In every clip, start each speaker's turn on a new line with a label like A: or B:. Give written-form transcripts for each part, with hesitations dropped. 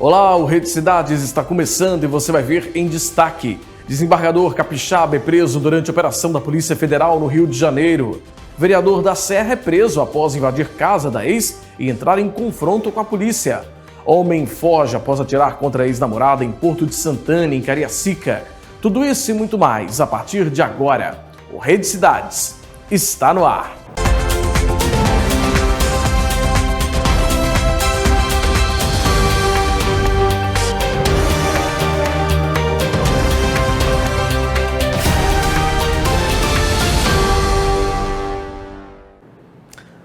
A: Olá, o Rede Cidades está começando e você vai ver em destaque. Desembargador capixaba é preso durante a operação da Polícia Federal no Rio de Janeiro. Vereador da Serra é preso após invadir casa da ex e entrar em confronto com a polícia. Homem foge após atirar contra a ex-namorada em Porto de Santana, em Cariacica. Tudo isso e muito mais a partir de agora. O Rede Cidades está no ar.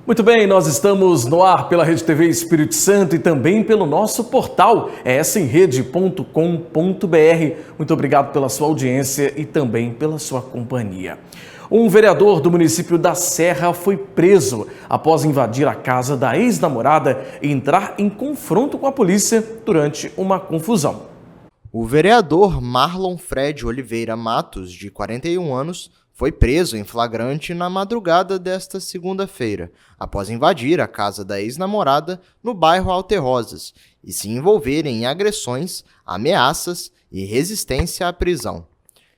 A: Muito bem, nós estamos no ar pela Rede TV Espírito Santo e também pelo nosso portal esemrede.com.br. Muito obrigado pela sua audiência e também pela sua companhia. Um vereador do município da Serra foi preso após invadir a casa da ex-namorada e entrar em confronto com a polícia durante uma confusão.
B: O vereador Marlon Fred Oliveira Matos, de 41 anos, foi preso em flagrante na madrugada desta segunda-feira, após invadir a casa da ex-namorada no bairro Alterrosas e se envolver em agressões, ameaças e resistência à prisão.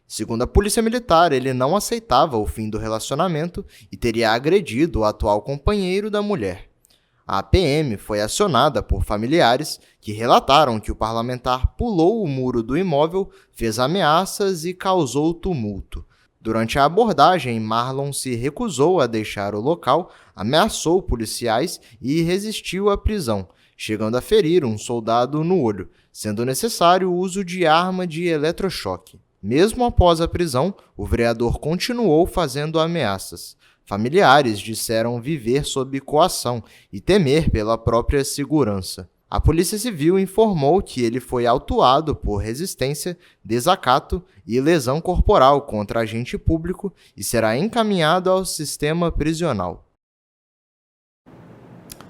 B: Segundo a Polícia Militar, ele não aceitava o fim do relacionamento e teria agredido o atual companheiro da mulher. A PM foi acionada por familiares que relataram que o parlamentar pulou o muro do imóvel, fez ameaças e causou tumulto. Durante a abordagem, Marlon se recusou a deixar o local, ameaçou policiais e resistiu à prisão, chegando a ferir um soldado no olho, sendo necessário o uso de arma de eletrochoque. Mesmo após a prisão, o vereador continuou fazendo ameaças. Familiares disseram viver sob coação e temer pela própria segurança. A Polícia Civil informou que ele foi autuado por resistência, desacato e lesão corporal contra agente público e será encaminhado ao sistema prisional.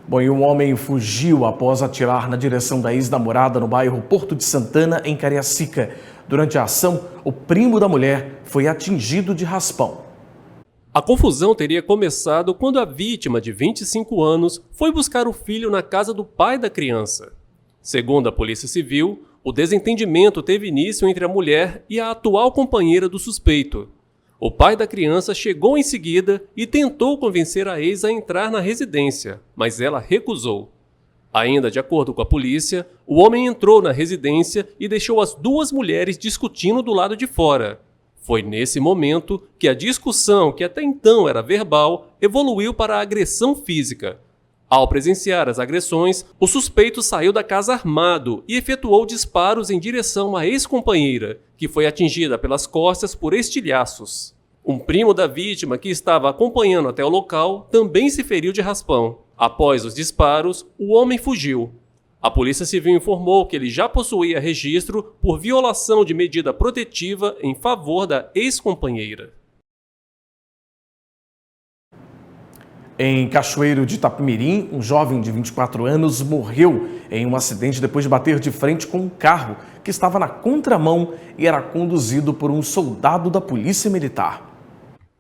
A: Bom, e um homem fugiu após atirar na direção da ex-namorada no bairro Porto de Santana, em Cariacica. Durante a ação, o primo da mulher foi atingido de raspão.
C: A confusão teria começado quando a vítima, de 25 anos, foi buscar o filho na casa do pai da criança. Segundo a Polícia Civil, o desentendimento teve início entre a mulher e a atual companheira do suspeito. O pai da criança chegou em seguida e tentou convencer a ex a entrar na residência, mas ela recusou. Ainda de acordo com a polícia, o homem entrou na residência e deixou as duas mulheres discutindo do lado de fora. Foi nesse momento que a discussão, que até então era verbal, evoluiu para a agressão física. Ao presenciar as agressões, o suspeito saiu da casa armado e efetuou disparos em direção à ex-companheira, que foi atingida pelas costas por estilhaços. Um primo da vítima, que estava acompanhando até o local, também se feriu de raspão. Após os disparos, o homem fugiu. A Polícia Civil informou que ele já possuía registro por violação de medida protetiva em favor da ex-companheira.
A: Em Cachoeiro de Itapemirim, um jovem de 24 anos morreu em um acidente depois de bater de frente com um carro que estava na contramão e era conduzido por um soldado da Polícia Militar.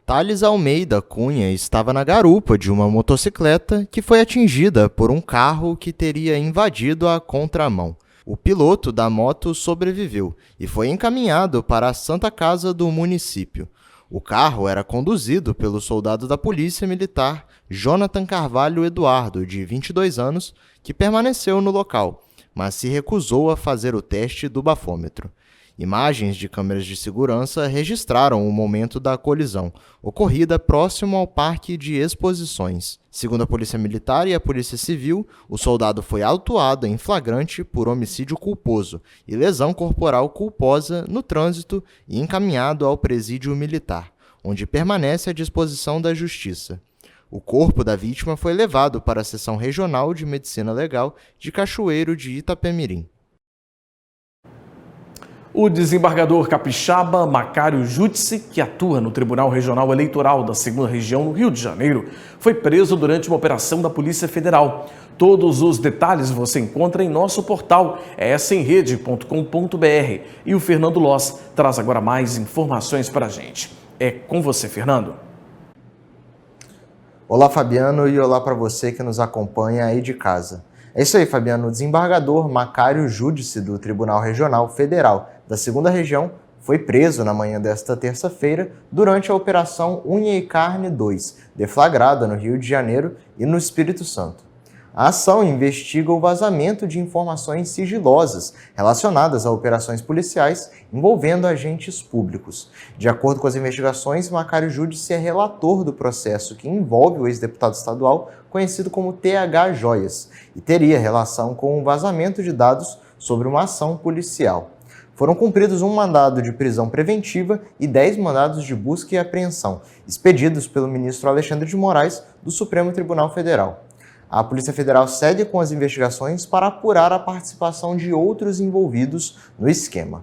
B: Thales Almeida Cunha estava na garupa de uma motocicleta que foi atingida por um carro que teria invadido a contramão. O piloto da moto sobreviveu e foi encaminhado para a Santa Casa do município. O carro era conduzido pelo soldado da Polícia Militar, Jonathan Carvalho Eduardo, de 22 anos, que permaneceu no local, mas se recusou a fazer o teste do bafômetro. Imagens de câmeras de segurança registraram o momento da colisão, ocorrida próximo ao Parque de Exposições. Segundo a Polícia Militar e a Polícia Civil, o soldado foi autuado em flagrante por homicídio culposo e lesão corporal culposa no trânsito e encaminhado ao presídio militar, onde permanece à disposição da Justiça. O corpo da vítima foi levado para a Seção Regional de Medicina Legal de Cachoeiro de Itapemirim.
A: O desembargador capixaba Macário Júdice, que atua no Tribunal Regional Eleitoral da 2ª Região no Rio de Janeiro, foi preso durante uma operação da Polícia Federal. Todos os detalhes você encontra em nosso portal esemrede.com.br. E o Fernando Loss traz agora mais informações para a gente. É com você, Fernando.
B: Olá, Fabiano, e olá para você que nos acompanha aí de casa. É isso aí, Fabiano. O desembargador Macário Júdice do Tribunal Regional Federal da 2ª Região foi preso na manhã desta terça-feira durante a Operação Unha e Carne 2, deflagrada no Rio de Janeiro e no Espírito Santo. A ação investiga o vazamento de informações sigilosas relacionadas a operações policiais envolvendo agentes públicos. De acordo com as investigações, Macário Júdice é relator do processo que envolve o ex-deputado estadual conhecido como TH Joias e teria relação com o vazamento de dados sobre uma ação policial. Foram cumpridos um mandado de prisão preventiva e 10 mandados de busca e apreensão, expedidos pelo ministro Alexandre de Moraes do Supremo Tribunal Federal. A Polícia Federal segue com as investigações para apurar a participação de outros envolvidos no esquema.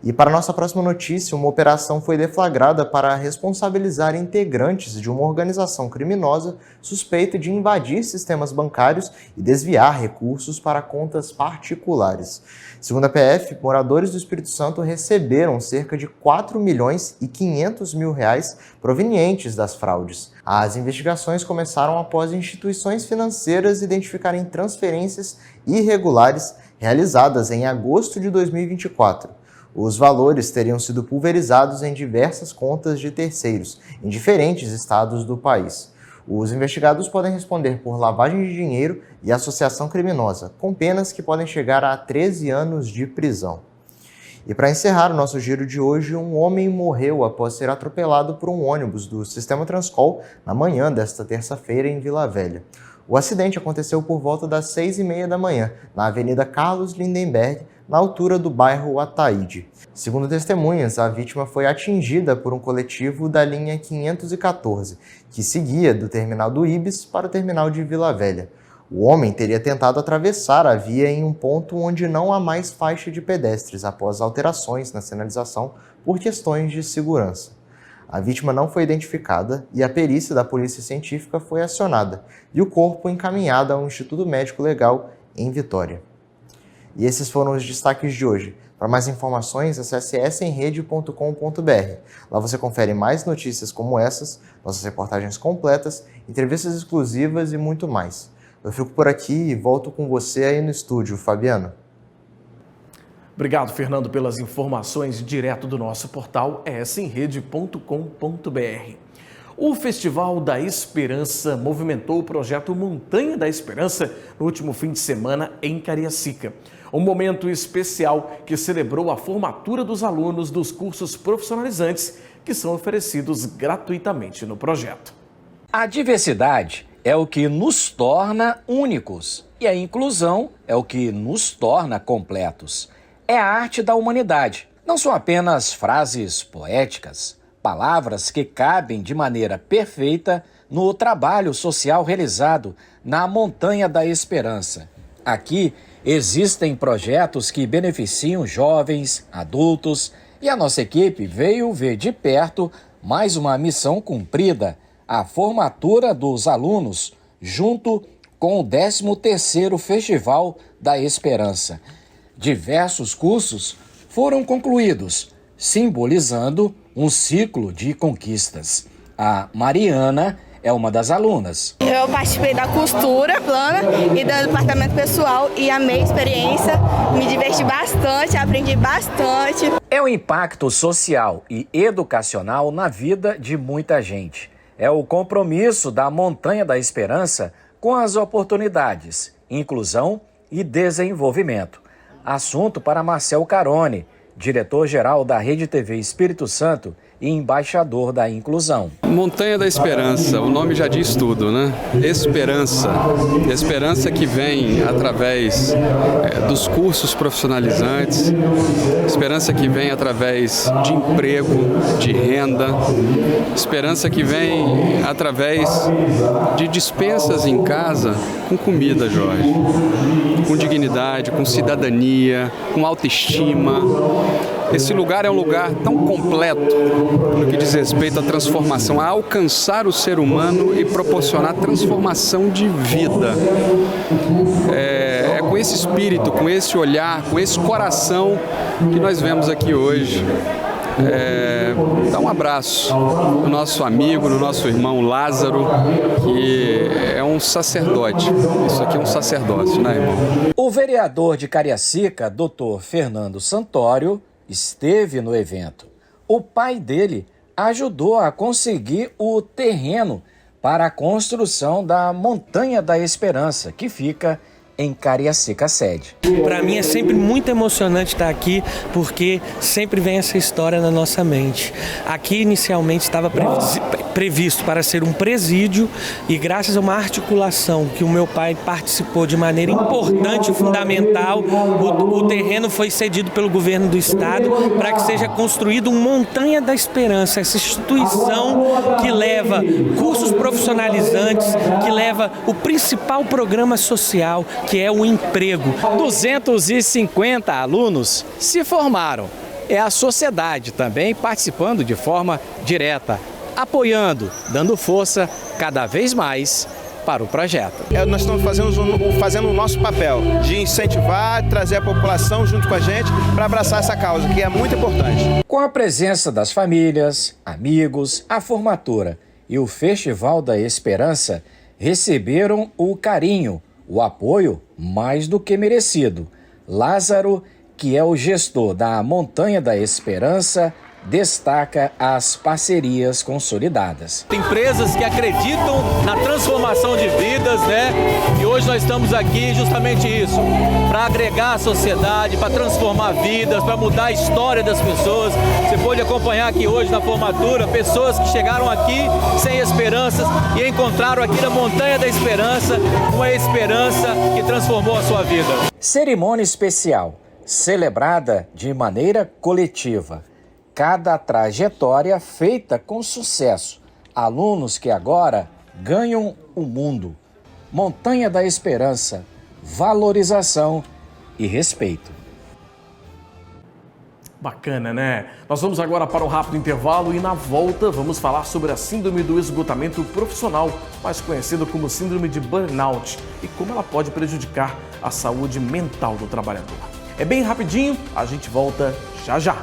B: E para nossa próxima notícia, uma operação foi deflagrada para responsabilizar integrantes de uma organização criminosa suspeita de invadir sistemas bancários e desviar recursos para contas particulares. Segundo a PF, moradores do Espírito Santo receberam cerca de R$ 4.500.000 provenientes das fraudes. As investigações começaram após instituições financeiras identificarem transferências irregulares realizadas em agosto de 2024. Os valores teriam sido pulverizados em diversas contas de terceiros, em diferentes estados do país. Os investigados podem responder por lavagem de dinheiro e associação criminosa, com penas que podem chegar a 13 anos de prisão. E para encerrar o nosso giro de hoje, um homem morreu após ser atropelado por um ônibus do Sistema Transcol na manhã desta terça-feira em Vila Velha. O acidente aconteceu por volta das 6h30 da manhã, na Avenida Carlos Lindenberg, na altura do bairro Ataíde. Segundo testemunhas, a vítima foi atingida por um coletivo da linha 514, que seguia do terminal do Ibis para o terminal de Vila Velha. O homem teria tentado atravessar a via em um ponto onde não há mais faixa de pedestres após alterações na sinalização por questões de segurança. A vítima não foi identificada e a perícia da Polícia Científica foi acionada e o corpo encaminhado ao Instituto Médico Legal em Vitória. E esses foram os destaques de hoje. Para mais informações, acesse smrede.com.br. Lá você confere mais notícias como essas, nossas reportagens completas, entrevistas exclusivas e muito mais. Eu fico por aqui e volto com você aí no estúdio, Fabiano.
A: Obrigado, Fernando, pelas informações direto do nosso portal smrede.com.br. O Festival da Esperança movimentou o projeto Montanha da Esperança no último fim de semana em Cariacica. Um momento especial que celebrou a formatura dos alunos dos cursos profissionalizantes que são oferecidos gratuitamente no projeto.
D: A diversidade é o que nos torna únicos e a inclusão é o que nos torna completos. É a arte da humanidade. Não são apenas frases poéticas, palavras que cabem de maneira perfeita no trabalho social realizado na Montanha da Esperança. Aqui existem projetos que beneficiam jovens, adultos e a nossa equipe veio ver de perto mais uma missão cumprida, a formatura dos alunos junto com o 13º Festival da Esperança. Diversos cursos foram concluídos, simbolizando um ciclo de conquistas. A Mariana é uma das alunas.
E: Eu participei da costura plana e do departamento pessoal e amei a experiência, me diverti bastante, aprendi bastante.
D: É o impacto social e educacional na vida de muita gente. É o compromisso da Montanha da Esperança com as oportunidades, inclusão e desenvolvimento. Assunto para Marcel Carone, diretor-geral da Rede TV Espírito Santo e embaixador da inclusão.
F: Montanha da Esperança, o nome já diz tudo, né? Esperança. Esperança que vem através dos cursos profissionalizantes, esperança que vem através de emprego, de renda, esperança que vem através de dispensas em casa com comida, Jorge, com dignidade, com cidadania, com autoestima. Esse lugar é um lugar tão completo no que diz respeito à transformação, a alcançar o ser humano e proporcionar transformação de vida. É com esse espírito, com esse olhar, com esse coração que nós vemos aqui hoje, dar um abraço no nosso amigo, no nosso irmão Lázaro, que é um sacerdote. Isso aqui é um sacerdócio, né, irmão?
D: O vereador de Cariacica, Dr. Fernando Santório, esteve no evento. O pai dele ajudou a conseguir o terreno para a construção da Montanha da Esperança, que fica em Cariacica sede.
G: Para mim é sempre muito emocionante estar aqui, porque sempre vem essa história na nossa mente. Aqui inicialmente estava previsto para ser um presídio e graças a uma articulação que o meu pai participou de maneira importante e fundamental, o terreno foi cedido pelo governo do estado para que seja construído um Montanha da Esperança, essa instituição que leva cursos profissionalizantes, que leva o principal programa social, que é o emprego.
H: 250 alunos se formaram. É a sociedade também participando de forma direta, apoiando, dando força cada vez mais para o projeto.
I: Nós estamos fazendo o nosso papel de incentivar, trazer a população junto com a gente para abraçar essa causa, que é muito importante.
D: Com a presença das famílias, amigos, a formatura e o Festival da Esperança, receberam o carinho, o apoio mais do que merecido. Lázaro, que é o gestor da Montanha da Esperança, destaca as parcerias consolidadas.
J: Empresas que acreditam na transformação de vidas, né? E hoje nós estamos aqui justamente isso, para agregar a sociedade, para transformar vidas, para mudar a história das pessoas. Você pode acompanhar aqui hoje na formatura pessoas que chegaram aqui sem esperanças e encontraram aqui na Montanha da Esperança uma esperança que transformou a sua vida.
D: Cerimônia especial, celebrada de maneira coletiva. Cada trajetória feita com sucesso. Alunos que agora ganham o mundo. Montanha da Esperança, valorização e respeito.
A: Bacana, né? Nós vamos agora para um rápido intervalo e na volta vamos falar sobre a síndrome do esgotamento profissional, mais conhecida como síndrome de burnout, e como ela pode prejudicar a saúde mental do trabalhador. É bem rapidinho, a gente volta já já.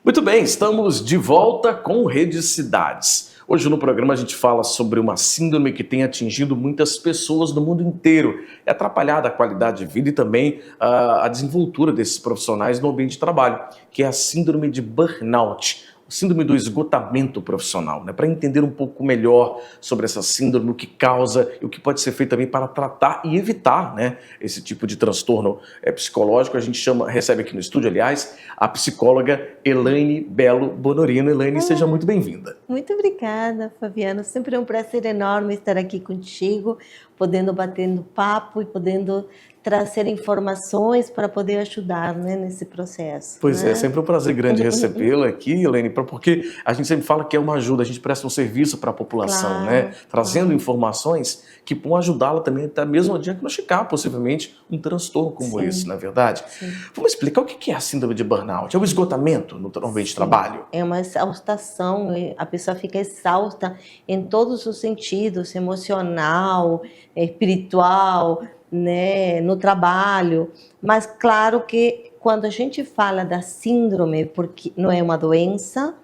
A: Muito bem, estamos de volta com Rede Cidades. Hoje no programa a gente fala sobre uma síndrome que tem atingido muitas pessoas no mundo inteiro. É atrapalhada a qualidade de vida e também a desenvoltura desses profissionais no ambiente de trabalho, que é a síndrome de burnout. Síndrome do esgotamento profissional, né? Para entender um pouco melhor sobre essa síndrome, o que causa e o que pode ser feito também para tratar e evitar, né, esse tipo de transtorno psicológico. A gente recebe aqui no estúdio, aliás, a psicóloga Elaine Belo Bonorino. Elaine, seja muito bem-vinda.
K: Muito obrigada, Fabiano. Sempre é um prazer enorme estar aqui contigo, podendo bater no papo e podendo trazer informações para poder ajudar, né, nesse processo.
A: Pois
K: né?
A: É sempre um prazer grande recebê-la aqui, Elaine, porque a gente sempre fala que é uma ajuda, a gente presta um serviço para a população, claro, né? Trazendo informações que vão ajudá-la também até mesmo a diagnosticar possivelmente um transtorno como esse, não é verdade? Sim. Vamos explicar o que é a síndrome de burnout? É o esgotamento no ambiente de trabalho?
K: É uma exaustação, a pessoa fica exausta em todos os sentidos, emocional, espiritual, né, no trabalho, mas claro que quando a gente fala da síndrome, porque não é uma doença,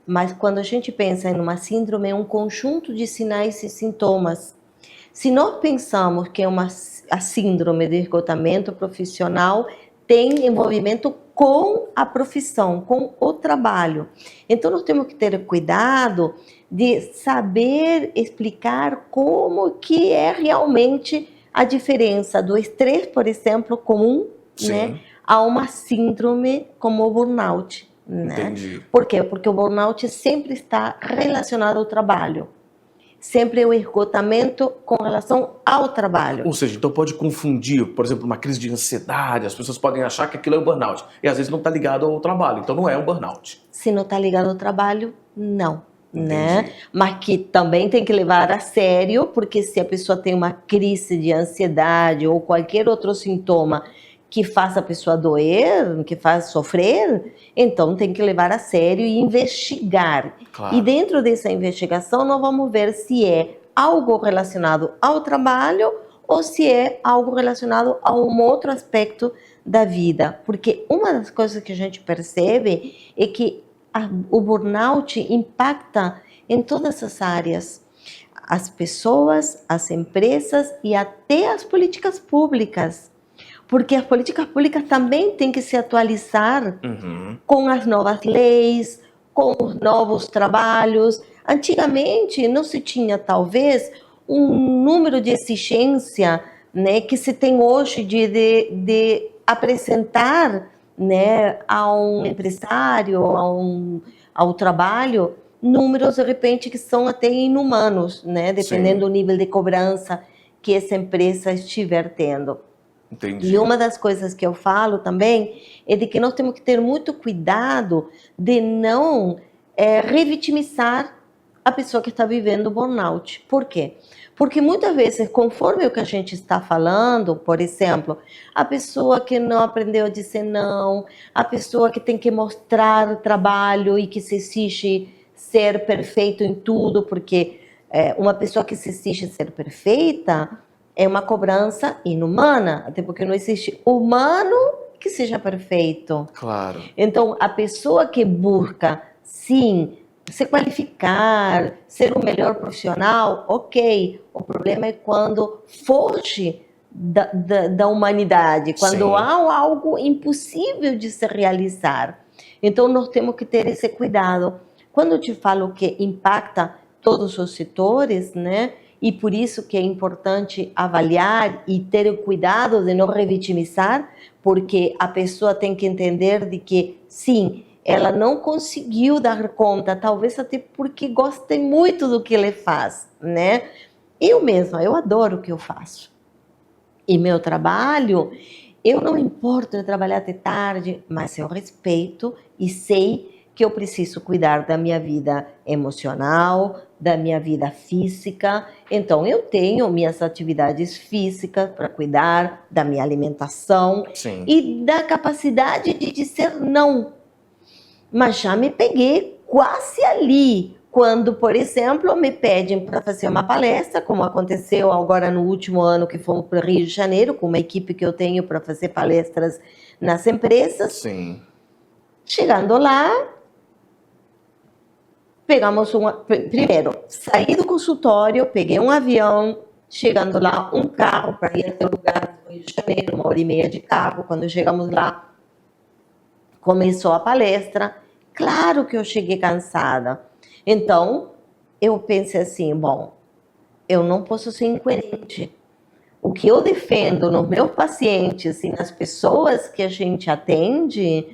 K: mas quando a gente pensa em uma síndrome é um conjunto de sinais e sintomas. Se nós pensamos que é a síndrome de esgotamento profissional tem envolvimento com a profissão, com o trabalho. Então nós temos que ter cuidado de saber explicar como que é realmente a diferença do estresse, por exemplo, comum, né, a uma síndrome como o burnout. Né?
A: Entendi.
K: Por quê? Porque o burnout sempre está relacionado ao trabalho. Sempre é o esgotamento com relação ao trabalho.
A: Ou seja, então pode confundir, por exemplo, uma crise de ansiedade, as pessoas podem achar que aquilo é um burnout, e às vezes não está ligado ao trabalho, então não é um burnout.
K: Se não está ligado ao trabalho, não. Né? Mas que também tem que levar a sério, porque se a pessoa tem uma crise de ansiedade ou qualquer outro sintoma que faça a pessoa doer, que faça sofrer, então tem que levar a sério e investigar. Claro. E dentro dessa investigação nós vamos ver se é algo relacionado ao trabalho ou se é algo relacionado a um outro aspecto da vida. Porque uma das coisas que a gente percebe é que o burnout impacta em todas as áreas. As pessoas, as empresas e até as políticas públicas. Porque as políticas públicas também têm que se atualizar com as novas leis, com os novos trabalhos. Antigamente não se tinha, talvez, um número de exigência, né, que se tem hoje de apresentar, né, a um empresário, ao trabalho, números, de repente, que são até inumanos, né, dependendo do nível de cobrança que essa empresa estiver tendo.
A: Entendi.
K: E uma das coisas que eu falo também é de que nós temos que ter muito cuidado de não revitimizar a pessoa que está vivendo o burnout. Por quê? Porque muitas vezes, conforme o que a gente está falando, por exemplo, a pessoa que não aprendeu a dizer não, a pessoa que tem que mostrar trabalho e que se exige ser perfeito em tudo, porque uma pessoa que se exige ser perfeita é uma cobrança inumana, até porque não existe humano que seja perfeito.
A: Claro.
K: Então, a pessoa que busca, sim, se qualificar, ser o melhor profissional, ok. O problema é quando foge da humanidade, quando há algo impossível de se realizar. Então, nós temos que ter esse cuidado. Quando eu te falo que impacta todos os setores, né? E por isso que é importante avaliar e ter o cuidado de não revitimizar, porque a pessoa tem que entender de que, sim, ela não conseguiu dar conta, talvez até porque gosta muito do que ele faz, né? Eu mesma, eu adoro o que eu faço. E meu trabalho, eu não importo de trabalhar até tarde, mas eu respeito e sei que eu preciso cuidar da minha vida emocional, da minha vida física. Então, eu tenho minhas atividades físicas para cuidar da minha alimentação e da capacidade de dizer não. Mas já me peguei quase ali, quando, por exemplo, me pedem para fazer uma palestra, como aconteceu agora no último ano que fomos para o Rio de Janeiro, com uma equipe que eu tenho para fazer palestras nas empresas.
A: Sim.
K: Chegando lá, pegamos primeiro, saí do consultório, peguei um avião, chegando lá, um carro para ir até o lugar do Rio de Janeiro, 1h30 de carro. Quando chegamos lá, começou a palestra. Claro que eu cheguei cansada. Então, eu pensei assim, bom, eu não posso ser incoerente. O que eu defendo nos meus pacientes e nas pessoas que a gente atende,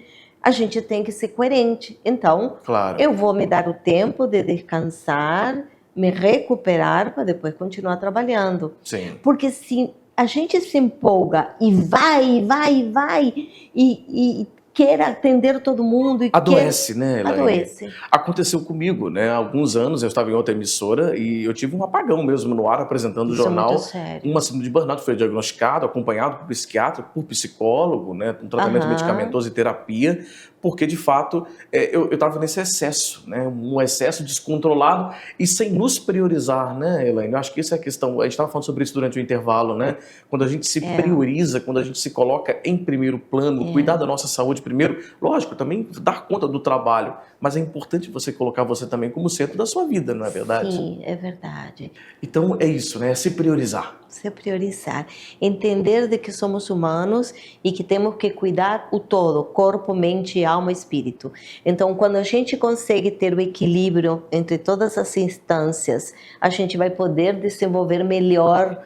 K: a gente tem que ser coerente. Então, eu vou me dar o tempo de descansar, me recuperar para depois continuar trabalhando.
A: Sim.
K: Porque se a gente se empolga e vai, e quer atender todo mundo. E
A: adoece, né, Elaine?
K: Adoece.
A: Aconteceu comigo, né? Há alguns anos eu estava em outra emissora e eu tive um apagão mesmo no ar apresentando o jornal.
K: É muito sério.
A: Uma síndrome de burnout foi diagnosticado, acompanhado por psiquiatra, por psicólogo, né? Um tratamento medicamentoso e terapia, porque de fato eu estava nesse excesso, né? Um excesso descontrolado e sem nos priorizar, né, Elaine? Eu acho que essa é a questão. A gente estava falando sobre isso durante o intervalo, né? Quando a gente se prioriza, quando a gente se coloca em primeiro plano, cuidar da nossa saúde primeiro, lógico, também dar conta do trabalho, mas é importante você colocar você também como centro da sua vida, não é verdade?
K: Sim, é verdade.
A: Então é isso, né? É se priorizar.
K: Se priorizar. Entender de que somos humanos e que temos que cuidar o todo, corpo, mente, alma e espírito. Então, quando a gente consegue ter o equilíbrio entre todas as instâncias, a gente vai poder desenvolver melhor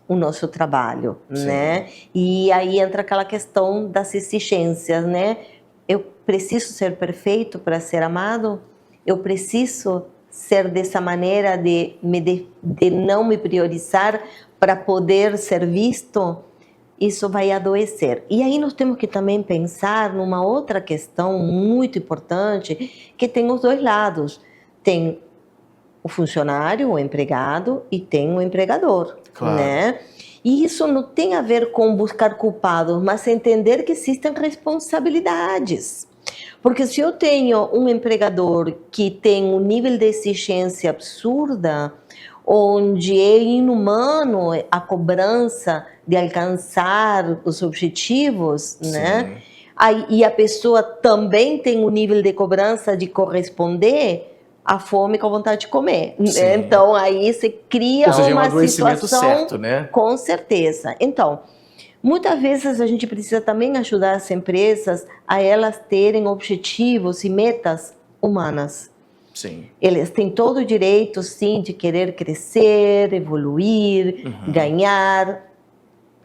K: o nosso trabalho, né? E aí entra aquela questão das exigências, né? Eu preciso ser perfeito para ser amado? Eu preciso ser dessa maneira de não me priorizar para poder ser visto? Isso vai adoecer. E aí nós temos que também pensar numa outra questão muito importante, que tem os dois lados. Tem o funcionário, o empregado, e tem o empregador, né? E isso não tem a ver com buscar culpados, mas entender que existem responsabilidades. Porque se eu tenho um empregador que tem um nível de exigência absurda, onde é inumano a cobrança de alcançar os objetivos, né? E a pessoa também tem um nível de cobrança de corresponder à fome com a vontade de comer. Né? Então, aí você cria uma situação
A: certo, né?
K: Com certeza. Então, muitas vezes a gente precisa também ajudar as empresas a elas terem objetivos e metas humanas.
A: Sim.
K: Eles têm todo o direito, sim, de querer crescer, evoluir, ganhar,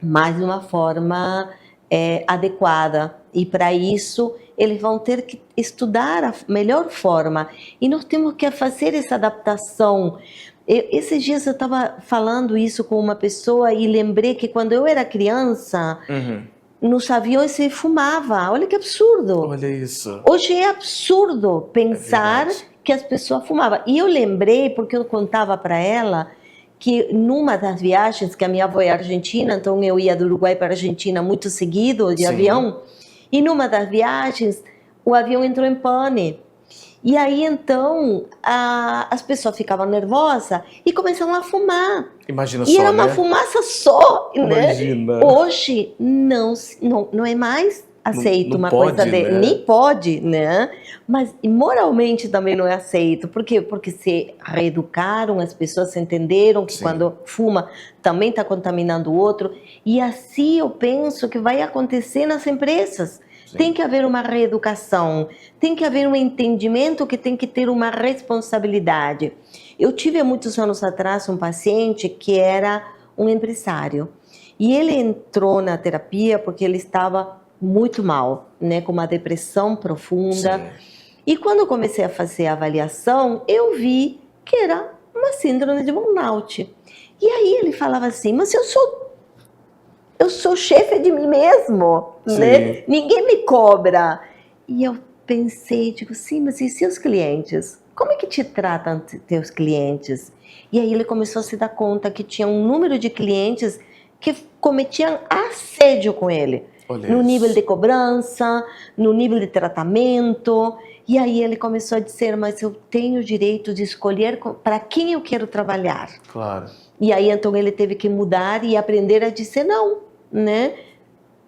K: mas de uma forma adequada. E para isso, eles vão ter que estudar a melhor forma. E nós temos que fazer essa adaptação. Esses dias eu estava falando isso com uma pessoa e lembrei que quando eu era criança, nos aviões se fumava. Olha que absurdo.
A: Olha isso.
K: Hoje é absurdo pensar que as pessoas fumavam. E eu lembrei, porque eu contava para ela, que numa das viagens, que a minha avó é argentina, então eu ia do Uruguai para a Argentina muito seguido de avião, e numa das viagens o avião entrou em pane. E aí então as pessoas ficavam nervosas e começaram a fumar.
A: Imagina
K: e
A: só,
K: era uma fumaça só,
A: Imagina.
K: Né? Hoje não é mais aceito
A: não
K: uma
A: pode,
K: coisa
A: né?
K: nem pode, né? Mas moralmente também não é aceito. Por quê? Porque se reeducaram, as pessoas entenderam que quando fuma também está contaminando o outro. E assim eu penso que vai acontecer nas empresas. Tem que haver uma reeducação, tem que haver um entendimento que tem que ter uma responsabilidade. Eu tive há muitos anos atrás um paciente que era um empresário. E ele entrou na terapia porque ele estava muito mal, né, com uma depressão profunda. E quando eu comecei a fazer a avaliação, eu vi que era uma síndrome de burnout. E aí ele falava assim, mas eu sou chefe de mim mesmo, né? Ninguém me cobra. E eu pensei, digo, sim, mas e seus clientes? Como é que te tratam teus clientes? E aí ele começou a se dar conta que tinha um número de clientes que cometiam assédio com ele. No nível de cobrança, no nível de tratamento. E aí ele começou a dizer, mas eu tenho o direito de escolher para quem eu quero trabalhar.
A: Claro.
K: E aí então ele teve que mudar e aprender a dizer não, né?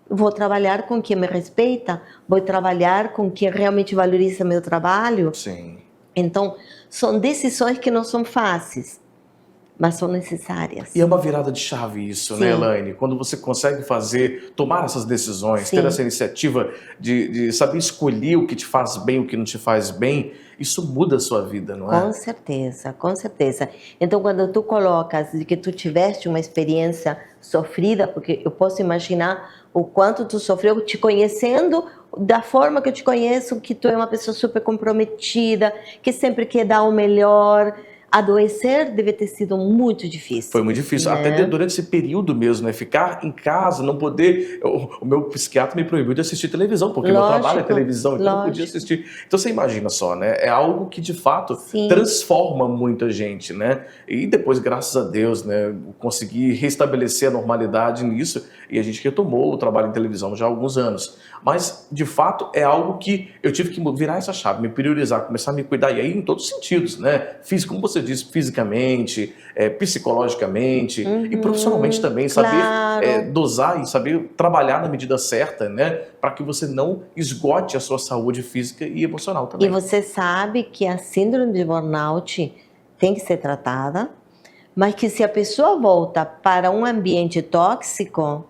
K: Vou trabalhar com quem me respeita, vou trabalhar com quem realmente valoriza meu trabalho.
A: Sim.
K: Então, são decisões que não são fáceis, mas são necessárias.
A: E é uma virada de chave isso, né, Elaine? Quando você consegue tomar essas decisões, ter essa iniciativa de saber escolher o que te faz bem, o que não te faz bem, isso muda a sua vida, não é?
K: Com certeza, com certeza. Então, quando tu colocas de que tu tiveste uma experiência sofrida, porque eu posso imaginar o quanto tu sofreu te conhecendo, da forma que eu te conheço, que tu é uma pessoa super comprometida, que sempre quer dar o melhor. Adoecer deve ter sido muito difícil.
A: Foi muito difícil, né? Até durante esse período mesmo, né? Ficar em casa, não poder... O meu psiquiatra me proibiu de assistir televisão, porque o meu trabalho é televisão, então eu não podia assistir. Então você imagina só, né? É algo que de fato transforma muita gente, né? E depois, graças a Deus, né? Consegui restabelecer a normalidade nisso e a gente retomou o trabalho em televisão já há alguns anos. Mas, de fato, é algo que eu tive que virar essa chave, me priorizar, começar a me cuidar, e aí em todos os sentidos, né? Físico, como você disse, fisicamente, psicologicamente e profissionalmente também, saber dosar e saber trabalhar na medida certa, né? Para que você não esgote a sua saúde física e emocional também.
K: E você sabe que a síndrome de burnout tem que ser tratada, mas que se a pessoa volta para um ambiente tóxico,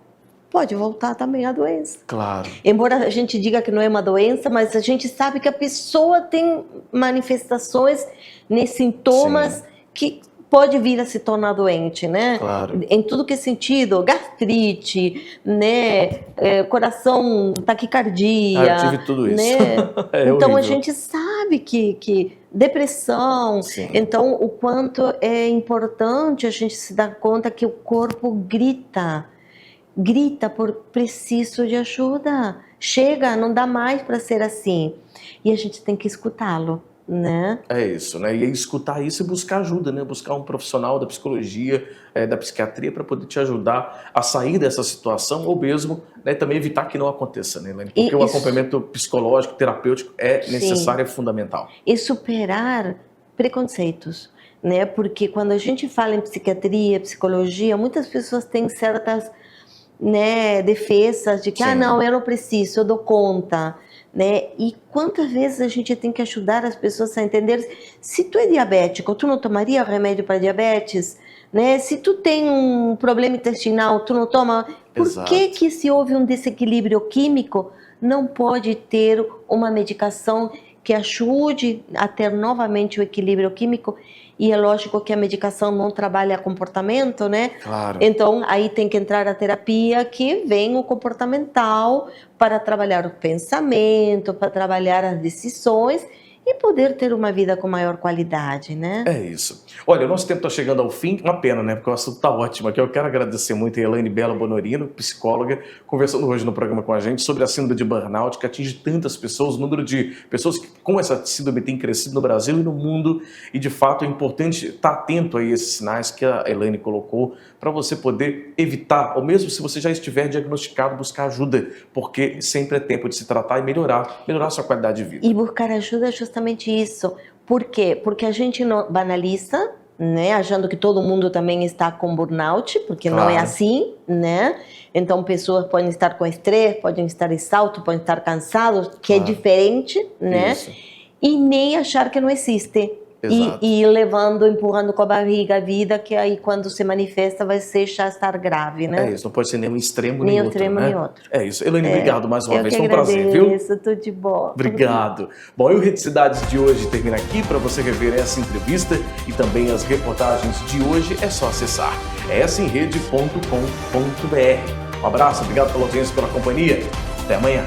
K: pode voltar também a doença.
A: Claro.
K: Embora a gente diga que não é uma doença, mas a gente sabe que a pessoa tem manifestações, né, sintomas que pode vir a se tornar doente, né?
A: Claro.
K: Em tudo que é sentido, gastrite, né, coração, taquicardia.
A: Eu tive tudo isso.
K: Né? Então
A: horrível.
K: a gente sabe que depressão. Então o quanto é importante a gente se dar conta que o corpo grita por preciso de ajuda. Chega, não dá mais para ser assim. E a gente tem que escutá-lo, né?
A: É isso, né? E escutar isso e buscar ajuda, né? Buscar um profissional da psicologia, da psiquiatria para poder te ajudar a sair dessa situação ou mesmo, né, também evitar que não aconteça, né? Porque o acompanhamento psicológico, terapêutico é necessário, é fundamental.
K: E superar preconceitos, né? Porque quando a gente fala em psiquiatria, psicologia, muitas pessoas têm certas, né, defesas de que, não, eu não preciso, eu dou conta, né? E quantas vezes a gente tem que ajudar as pessoas a entender, se tu é diabético, tu não tomaria remédio para diabetes, né? Se tu tem um problema intestinal, tu não toma. Por que se houve um desequilíbrio químico, não pode ter uma medicação que ajude a ter novamente o equilíbrio químico? E é lógico que a medicação não trabalha comportamento, né?
A: Claro.
K: Então, aí tem que entrar a terapia, que vem o comportamental para trabalhar o pensamento, para trabalhar as decisões e poder ter uma vida com maior qualidade, né?
A: É isso. Olha, o nosso tempo está chegando ao fim. Uma pena, né? Porque o assunto está ótimo aqui. Eu quero agradecer muito a Elaine Bela Bonorino, psicóloga, conversando hoje no programa com a gente sobre a síndrome de burnout, que atinge tantas pessoas. O número de pessoas com essa síndrome tem crescido no Brasil e no mundo. E, de fato, é importante estar atento a esses sinais que a Elaine colocou para você poder evitar, ou mesmo se você já estiver diagnosticado, buscar ajuda, porque sempre é tempo de se tratar e melhorar a sua qualidade de vida.
K: E buscar ajuda é justamente isso. Por quê? Porque a gente não banaliza, né, achando que todo mundo também está com burnout, porque não é assim, né? Então, pessoas podem estar com estresse, podem estar exaustos, podem estar cansados, que é diferente, né?
A: Isso.
K: E nem achar que não existe. E levando, empurrando com a barriga a vida, que aí quando se manifesta vai ser já estar grave, né?
A: É isso, não pode ser nem um extremo nem outro,
K: extremo,
A: né?
K: nem outro.
A: É isso. Elaine, obrigado mais uma vez, foi um
K: agradeço,
A: prazer, viu?
K: Tudo de bom.
A: Obrigado. Bom, e o Rede Cidades de hoje termina aqui. Para você rever essa entrevista e também as reportagens de hoje, é só acessar saemrede.com.br. Um abraço, obrigado pela audiência e pela companhia. Até amanhã.